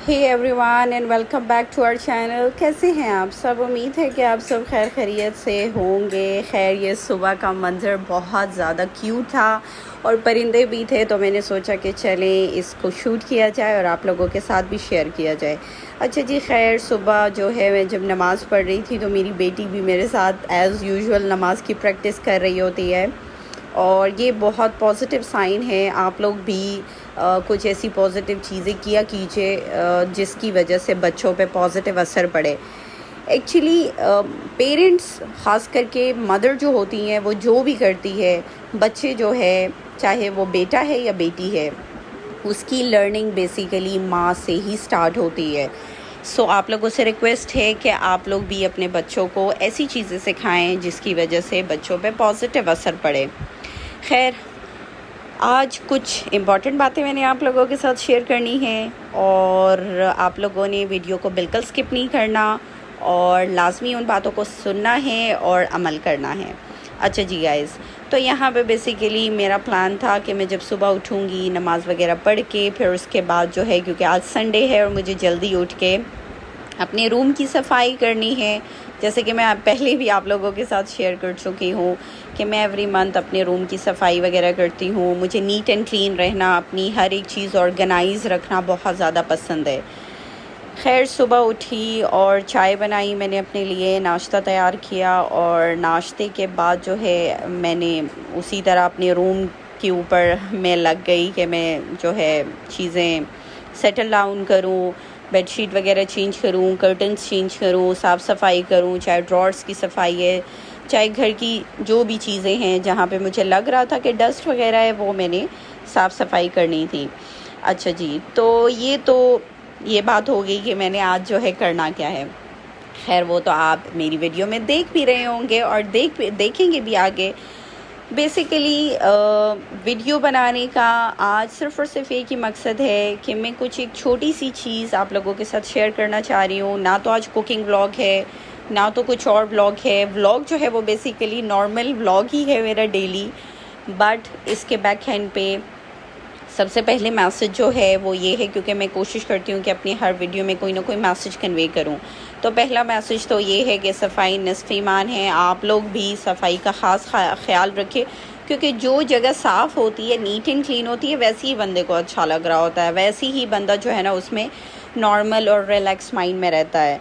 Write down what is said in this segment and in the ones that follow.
Hey everyone and welcome back to our channel. कैसे हैं आप सब? उम्मीद है कि आप सब खैर खैरियत से होंगे। खैर ये सुबह का मंज़र बहुत ज़्यादा क्यूट था और परिंदे भी थे, तो मैंने सोचा कि चलें इसको शूट किया जाए और आप लोगों के साथ भी शेयर किया जाए। अच्छा जी, खैर सुबह जो है मैं जब नमाज़ पढ़ रही थी तो मेरी बेटी भी मेरे साथ एज़ यूजुअल नमाज़ की प्रैक्टिस कर रही होती है और ये बहुत पॉजिटिव साइन है। आप लोग भी कुछ ऐसी पॉजिटिव चीज़ें किया कीजिए जिसकी वजह से बच्चों पे पॉजिटिव असर पड़े। एक्चुअली पेरेंट्स ख़ास करके मदर जो होती हैं वो जो भी करती है, बच्चे जो है चाहे वो बेटा है या बेटी है, उसकी लर्निंग बेसिकली माँ से ही स्टार्ट होती है। सो आप लोगों से रिक्वेस्ट है कि आप लोग भी अपने बच्चों को ऐसी चीज़ें सिखाएं जिसकी वजह से बच्चों पे पॉजिटिव असर पड़े। खैर आज कुछ इम्पॉर्टेंट बातें मैंने आप लोगों के साथ शेयर करनी है और आप लोगों ने वीडियो को बिल्कुल स्किप नहीं करना और लाजमी उन बातों को सुनना है और अमल करना है। अच्छा जी गाइज़, तो यहाँ पे बेसिकली मेरा प्लान था कि मैं जब सुबह उठूँगी नमाज़ वगैरह पढ़ के फिर उसके बाद जो है, क्योंकि आज संडे है और मुझे जल्दी उठ के अपने रूम की सफाई करनी है। जैसे कि मैं पहले भी आप लोगों के साथ शेयर कर चुकी हूँ कि मैं एवरी मंथ अपने रूम की सफाई वगैरह करती हूँ। मुझे नीट एंड क्लीन रहना, अपनी हर एक चीज़ ऑर्गेनाइज़ रखना बहुत ज़्यादा पसंद है। खैर सुबह उठी और चाय बनाई मैंने अपने लिए, नाश्ता तैयार किया और नाश्ते के बाद जो है मैंने उसी तरह अपने रूम के ऊपर मैं लग गई कि मैं जो है चीज़ें सेटल डाउन करूँ, बेडशीट वगैरह चेंज करूँ, कर्टन्स चेंज करूँ, साफ़ सफाई करूँ, चाहे ड्रॉर्स की सफाई है, चाहे घर की जो भी चीज़ें हैं जहाँ पे मुझे लग रहा था कि डस्ट वगैरह है वो मैंने साफ़ सफाई करनी थी। अच्छा जी, तो ये बात हो गई कि मैंने आज जो है करना क्या है। खैर वो तो आप मेरी वीडियो में देख भी रहे होंगे और देखेंगे भी आगे। बेसिकली वीडियो बनाने का आज सिर्फ़ और सिर्फ एक ही मकसद है कि मैं कुछ एक छोटी सी चीज़ आप लोगों के साथ शेयर करना चाह रही हूँ। ना तो आज कुकिंग व्लॉग है, ना तो कुछ और व्लॉग है। व्लॉग जो है वो बेसिकली नॉर्मल व्लॉग ही है मेरा डेली, बट इसके बैक हैंड पे सबसे पहले मैसेज जो है वो ये है, क्योंकि मैं कोशिश करती हूँ कि अपनी हर वीडियो में कोई ना कोई मैसेज कन्वे करूँ। तो पहला मैसेज तो ये है कि सफाई निस्फ़ ईमान है। आप लोग भी सफाई का ख़ास ख्याल रखें, क्योंकि जो जगह साफ़ होती है, नीट एंड क्लीन होती है, वैसे ही बंदे को अच्छा लग रहा होता है, वैसे ही बंदा जो है ना उसमें नॉर्मल और रिलैक्स माइंड में रहता है।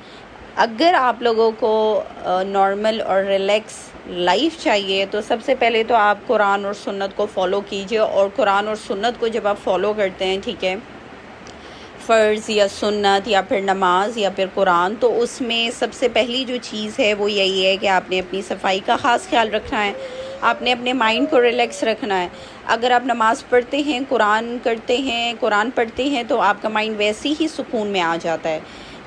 अगर आप लोगों को नॉर्मल और रिलैक्स लाइफ चाहिए तो सबसे पहले तो आप कुरान और सुन्नत को फ़ॉलो कीजिए। और कुरान और सुन्नत को जब आप फ़ॉलो करते हैं, ठीक है, फ़र्ज़ या सुन्नत या फिर नमाज या फिर कुरान, तो उसमें सबसे पहली जो चीज़ है वो यही है कि आपने अपनी सफाई का ख़ास ख्याल रखना है, आपने अपने माइंड को रिलैक्स रखना है। अगर आप नमाज़ पढ़ते हैं, कुरान पढ़ते हैं तो आपका माइंड वैसे ही सुकून में आ जाता है।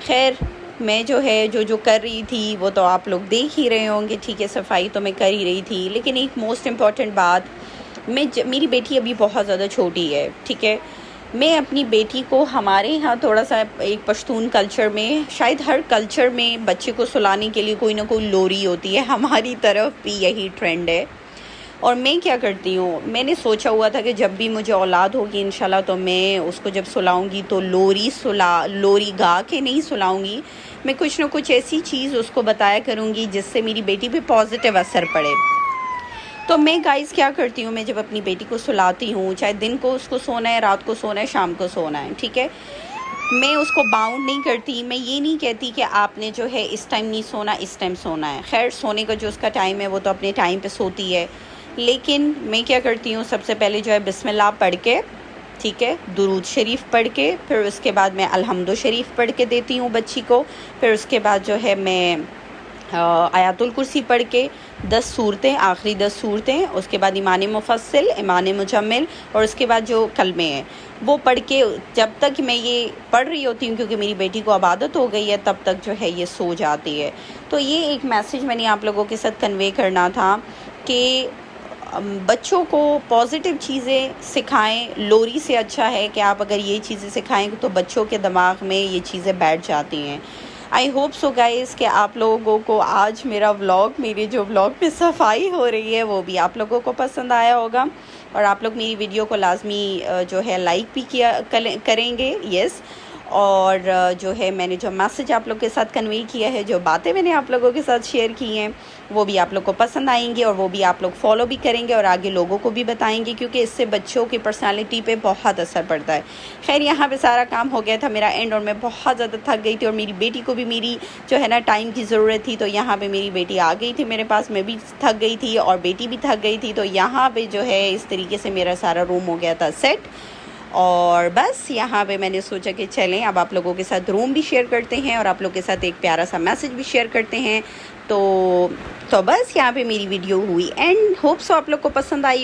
खैर मैं जो है जो कर रही थी वो तो आप लोग देख ही रहे होंगे, ठीक है, सफाई तो मैं कर ही रही थी। लेकिन एक मोस्ट इम्पॉर्टेंट बात, मेरी बेटी अभी बहुत ज़्यादा छोटी है, ठीक है। मैं अपनी बेटी को, हमारे यहाँ थोड़ा सा एक पश्तून कल्चर में, शायद हर कल्चर में बच्चे को सुलाने के लिए कोई ना कोई लोरी होती है, हमारी तरफ भी यही ट्रेंड है। और मैं क्या करती हूँ, मैंने सोचा हुआ था कि जब भी मुझे औलाद होगी इंशाल्लाह तो मैं उसको जब सुलाऊंगी तो लोरी गा के नहीं सुलाऊंगी, मैं कुछ ना कुछ ऐसी चीज़ उसको बताया करूँगी जिससे मेरी बेटी पे पॉजिटिव असर पड़े। तो मैं गाइस क्या करती हूँ, मैं जब अपनी बेटी को सुलाती हूँ, चाहे दिन को उसको सोना है, रात को सोना है, शाम को सोना है, ठीक है, मैं उसको बाउंड नहीं करती। मैं ये नहीं कहती कि आपने जो है इस टाइम नहीं सोना, इस टाइम सोना है। खैर सोने का जो उसका टाइम है वो तो अपने टाइम पे सोती है, लेकिन मैं क्या करती हूँ, सबसे पहले जो है बिस्मिल्लाह पढ़ के, ठीक है, दुरूद शरीफ पढ़ के, फिर उसके बाद मैं अलहम्दु शरीफ पढ़ के देती हूँ बच्ची को। फिर उसके बाद जो है मैं आयातुल कुर्सी पढ़ के 10 सूरतें, आखिरी 10 सूरतें, उसके बाद ईमान मुफस्सिल, ईमान मुजम्मिल और उसके बाद जो कलमे हैं वो पढ़ के, जब तक मैं ये पढ़ रही होती हूँ, क्योंकि मेरी बेटी को अब आदत हो गई है, तब तक जो है ये सो जाती है। तो ये एक मैसेज मैंने आप लोगों के साथ कन्वे करना था कि बच्चों को पॉजिटिव चीज़ें सिखाएं। लोरी से अच्छा है कि आप अगर ये चीज़ें सिखाएं तो बच्चों के दिमाग में ये चीज़ें बैठ जाती हैं। आई होप सो गाइज़ कि आप लोगों को आज मेरा व्लॉग, मेरी जो व्लॉग में सफाई हो रही है वो भी आप लोगों को पसंद आया होगा और आप लोग मेरी वीडियो को लाजमी जो है लाइक भी करेंगे, यस। और जो है मैंने जो मैसेज आप लोग के साथ कन्वे किया है, जो बातें मैंने आप लोगों के साथ शेयर की हैं, वो भी आप लोग को पसंद आएंगी और वो भी आप लोग फॉलो भी करेंगे और आगे लोगों को भी बताएंगे, क्योंकि इससे बच्चों की पर्सनालिटी पे बहुत असर पड़ता है। खैर यहाँ पे सारा काम हो गया था मेरा एंड और मैं बहुत ज़्यादा थक गई थी और मेरी बेटी को भी मेरी जो है ना टाइम की ज़रूरत थी। तो यहाँ पे मेरी बेटी आ गई थी मेरे पास, मैं भी थक गई थी और बेटी भी थक गई थी। तो यहाँ पे जो है इस तरीके से मेरा सारा रूम हो गया था सेट। और बस यहाँ पे मैंने सोचा कि चलें अब आप लोगों के साथ रूम भी शेयर करते हैं और आप लोग के साथ एक प्यारा सा मैसेज भी शेयर करते हैं। तो बस यहाँ पे मेरी वीडियो हुई एंड होप सो आप लोग को पसंद आई।